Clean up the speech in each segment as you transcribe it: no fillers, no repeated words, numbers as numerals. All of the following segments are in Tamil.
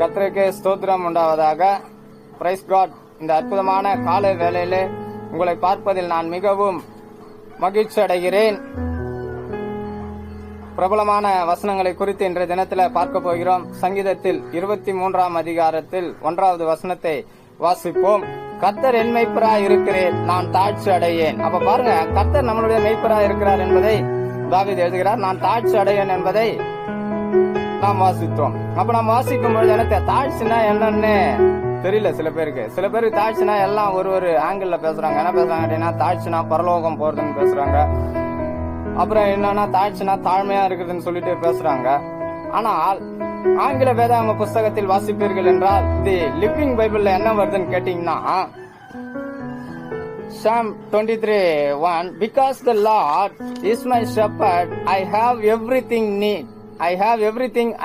கர்த்தருக்கு ஸ்தோத்திரம் உண்டாவதாக. Praise God. இந்த அற்புதமான காலை வேளையிலே உங்களை பார்ப்பதில் நான் மிகவும் மகிழ்ச்சி அடைகிறேன். பிரபலமான வசனங்களை குறித்து இன்றைய தினத்தில் பார்க்க போகிறோம். சங்கீதத்தில் 23ஆம் அதிகாரத்தில் 1வது வசனத்தை வாசிப்போம். கர்த்தர் என் மெய்ப்பராய் இருக்கிறேன், நான் தாழ்ச்சி அடையேன். அப்ப பாருங்க, கர்த்தர் நம்மளுடைய மெய்ப்பராய் இருக்கிறார் என்பதை தாவீது எழுதுகிறார். நான் தாழ்ச்சி அடையேன் என்பதை நாம் வாசித்தோம். அப்ப நாம் வாசிக்கும் பொழுது எனக்கு தாழ்ச்சினா என்னன்னு தெரியல. சில பேருக்கு தாழ்ச்சினா எல்லாம் ஒரு ஆங்கிள் பேசுறாங்க. என்ன பேசுறாங்க அப்படின்னா, தாழ்ச்சினா பரலோகம் போறதுன்னு பேசுறாங்க. அப்புறம் என்னன்னா, தாழ்ச்சினா தாழ்மையா இருக்குதுன்னு சொல்லிட்டு பேசுறாங்க. ஆனால் ஆங்கில வேதாகம புஸ்தகத்தில் வாசிப்பீர்கள் என்றால், தி லிவிங் பைபிள்ல என்ன வருதுன்னு கேட்டீங்கன்னா, Psalm 23:1, because the Lord is my shepherd, I have everything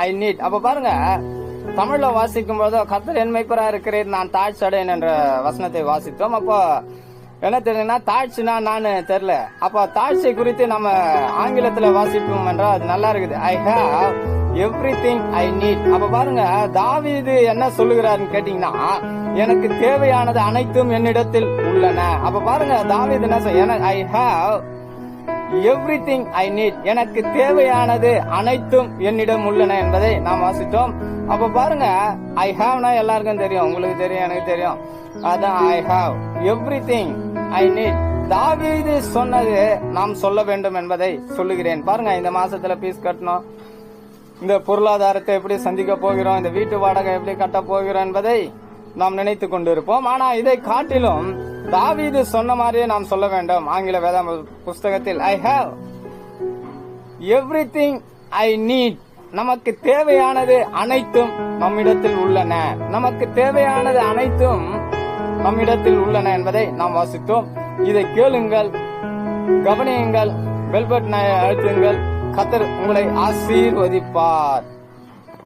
I need. அப்ப பாருங்க, தமிழ்ல வாசிக்கும் போது கர்த்தர் என் மெய்ப்பராய் இருக்கிறேன், நான் தாழ்ச்சி அடையேன் என்ற வசனத்தை வாசித்தோம். அப்போ என்ன தெரியுதுன்னா, தாழ்ச்சினா நான் தெரியல. அப்ப தாழ்ச்சி குறித்து நம்ம ஆங்கிலத்துல வாசிப்போம் என்றால் அது நல்லா இருக்குது. I have everything I need. அப்ப பாருங்க, தாவீது என்ன சொல்லுகிறாருன்னு கேட்டீங்கன்னா, எனக்கு தேவையானது அனைத்தும் என்னிடத்தில் உள்ளன. அப்ப பாருங்க, தாவீது என்ன சொல்ல, I have everything I need, எனக்கு தேவையானது அனைத்தும் என்னிடம் உள்ளன என்பதை நாம் வாசித்தோம். அப்ப பாருங்க, I have எல்லாருக்கும் தெரியும், உங்களுக்கு தெரியும், எனக்கு தெரியும். அதான் I have everything I need. தாவீது சொன்னது நாம் சொல்ல வேண்டும் என்பதை சொல்லுகிறேன். பாருங்க, இந்த மாசத்துல பீஸ் கட்டணும், இந்த பொருளாதாரத்தை எப்படி சந்திக்க போகிறோம், இந்த வீட்டு வாடகை எப்படி கட்ட போகிறோம் என்பதை நாம் நினைத்து கொண்டிருப்போம். ஆனா இதை காட்டிலும் தாவீது சொன்ன மாதிரியே நாம் சொல்ல வேண்டும். ஆங்கில வேதாகம புஸ்தகத்தில் I have everything I need, நமக்கு தேவையானது அனைத்தும் நம்மிடத்தில் உள்ளன, நமக்கு தேவையானது அனைத்தும் நம்மிடத்தில் உள்ளன என்பதை நாம் வாசித்தோம். இதை கேளுங்கள், கவனியுங்கள், பெல் பட்டனை அழுத்துங்கள். கர்த்தர் உங்களை ஆசீர்வதிப்பார்.